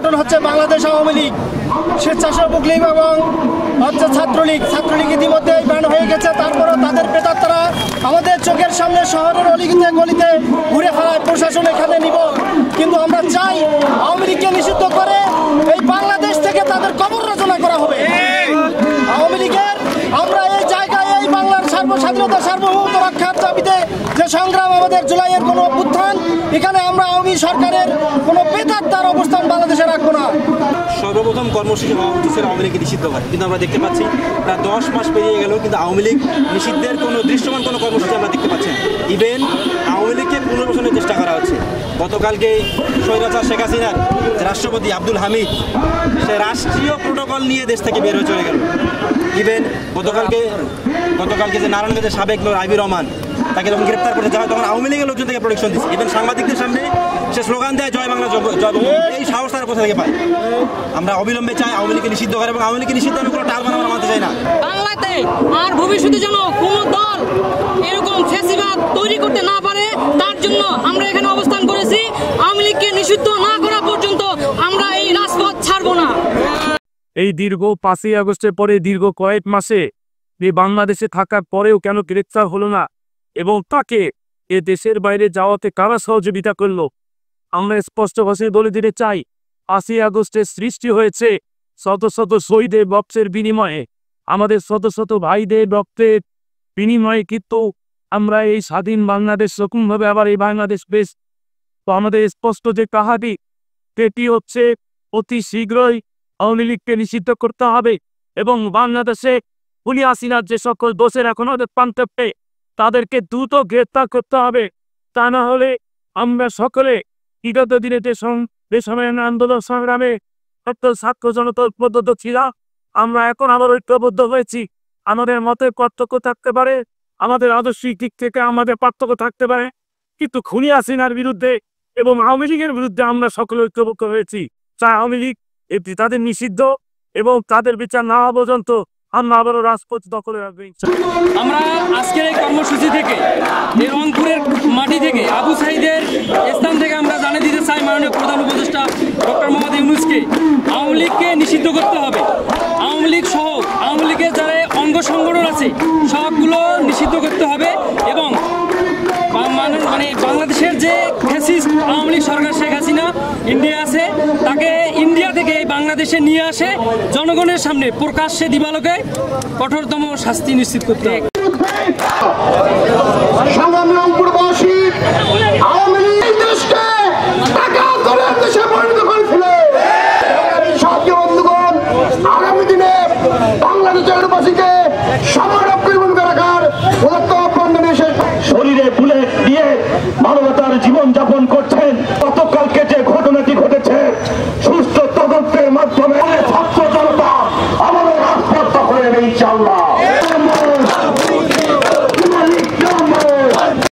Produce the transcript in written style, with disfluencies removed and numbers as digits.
সংগঠন হচ্ছে বাংলাদেশ আওয়ামী লীগ, স্বেচ্ছাসেবক লীগ এবং হচ্ছে ছাত্রলীগ ইতিমধ্যেই ব্যান হয়ে গেছে। তারপরেও তাদের প্রেতাত্মারা আমাদের চোখের সামনে শহরের অলিগলিতে গলিতে ঘুরে ফেলায়, প্রশাসন এখানে নিব। কিন্তু আমরা চাই আওয়ামী লীগকে নিষিদ্ধ করে এই বাংলাদেশ থেকে তাদের কবর রচনা করা হবে। আওয়ামী লীগের আমরা এই জায়গায় এই বাংলার স্বাধীনতা সার্বভৌমত্ব রক্ষার দাবিতে যে সংগ্রাম, আমাদের জুলাইয়ের কোনো অভ্যুত্থান, এখানে আমরা আওয়ামী সরকারের কোনো বেতার অবস্থান বাংলাদেশে রাখবো না। সর্বপ্রথম কর্মসূচি হওয়া উচিত ছিল আওয়ামী লীগকে নিষিদ্ধ করে, কিন্তু আমরা দেখতে পাচ্ছি প্রায় 10 মাস পেরিয়ে গেল, কিন্তু আওয়ামী লীগ নিষিদ্ধের কোনো দৃশ্যমান কোনো কর্মসূচি আমরা দেখতে পাচ্ছি না। ইভেন আওয়ামী লীগকে পুনর্বাসনের চেষ্টা করা হচ্ছে। গতকালকে স্বৈরাচার শেখ হাসিনার রাষ্ট্রপতি আব্দুল হামিদ সে রাষ্ট্রীয় প্রোটোকল নিয়ে দেশ থেকে বের হয়ে চলে গেল। ইভেন গতকালকে যে নারায়ণগঞ্জের সাবেক মেয়র আইবি রহমান, তাকে যখন গ্রেপ্তার করতে যাওয়া তখন আওয়ামী লীগের লোকজন থেকে প্রোটেকশন দিচ্ছে। ইভেন সাংবাদিকদের সামনে সে স্লোগান দেয় জয় বাংলা জয় বাংলা। এই সাহস তারা কোথা থেকে পায়? আমরা অবিলম্বে চাই আওয়ামী লীগকে নিষিদ্ধ করে, এবং আওয়ামী লীগকে নিষিদ্ধ আমি কোনো টার্বান আমরা মানতে চাই না। বাংলাতে আর ভবিষ্যতে যেন কোনো দল এরকম ফ্যাসিবাদ তৈরি করতে না পারে, তার জন্য আমরা এখানে অবস্থান করেছি। আওয়ামী লীগকে নিষিদ্ধ না করা পর্যন্ত আমরা এই রাজপথ ছাড়বো না। এই দীর্ঘ 5ই আগস্টের পরে দীর্ঘ কয়েক মাসে বাংলাদেশে থাকার পরেও কেন গ্রেপ্তার হলো না, এবং তাকে এ দেশের বাইরে যাওয়াতে কারা সহযোগিতা করলো? আমরা স্পষ্ট ভাষায় বলে দিতে চাই, 5ই আগস্টের সৃষ্টি হয়েছে শত শত শহীদের রক্তের বিনিময়ে, আমাদের শত শত ভাইদের রক্তের বিনিময়ে। কিন্তু আমরা এই স্বাধীন বাংলাদেশ রকমভাবে আবার এই বাংলাদেশ বেশ, তো আমাদের স্পষ্ট যে কাহানি সেটি হচ্ছে অতি শীঘ্রই আওয়ামী লীগকে নিষিদ্ধ করতে হবে, এবং বাংলাদেশে খুনি হাসিনার যে সকল দোষের এখনো পান্তব্যে তাদেরকে দ্রুত গ্রেপ্তার করতে হবে। তা না হলে আমরা সকলে বিগত দিনে যে সময় আন্দোলন সংগ্রামে ছাত্র জনতার ঐক্যবদ্ধ ছিলাম, আমরা এখন আবার ঐক্যবদ্ধ হয়েছি। আমাদের মতে পার্থক্য থাকতে পারে, আমাদের আদর্শিক দিক থেকে আমাদের পার্থক্য থাকতে পারে, কিন্তু খুনি হাসিনার বিরুদ্ধে এবং আওয়ামী লীগের বিরুদ্ধে আমরা সকলে ঐক্যবদ্ধ হয়েছি। চাই আওয়ামী লীগ তাদের নিষিদ্ধ এবং তাদের বিচার না হওয়া পর্যন্ত আমরা আবারও রাজপথ দখলে রাখবো। আমরা আজকের এই কর্মসূচি থেকে এই রংপুরের মাটি থেকে আবু সাঈদের স্থান থেকে আমরা জানিয়ে দিতে চাই মাননীয় প্রধান উপদেষ্টা ডক্টর মোহাম্মদ ইউনূসকে আওয়ামী লীগকে নিষিদ্ধ করতে হবে। আওয়ামী লীগ সহ আওয়ামী লীগের যারা অঙ্গ সংগঠন আছে সবগুলো নিষিদ্ধ করতে হবে, এবং বাংলাদেশের যে ফ্যাসিস্ট আওয়ামী লীগ সরকার শেখ হাসিনা ইন্ডিয়া আছে, তাকে ইন্ডিয়া থেকে বাংলাদেশে নিয়ে আসে জনগণের সামনে প্রকাশ্যে দিবালোকে কঠোরতম শাস্তি নিশ্চিত করতে হবে।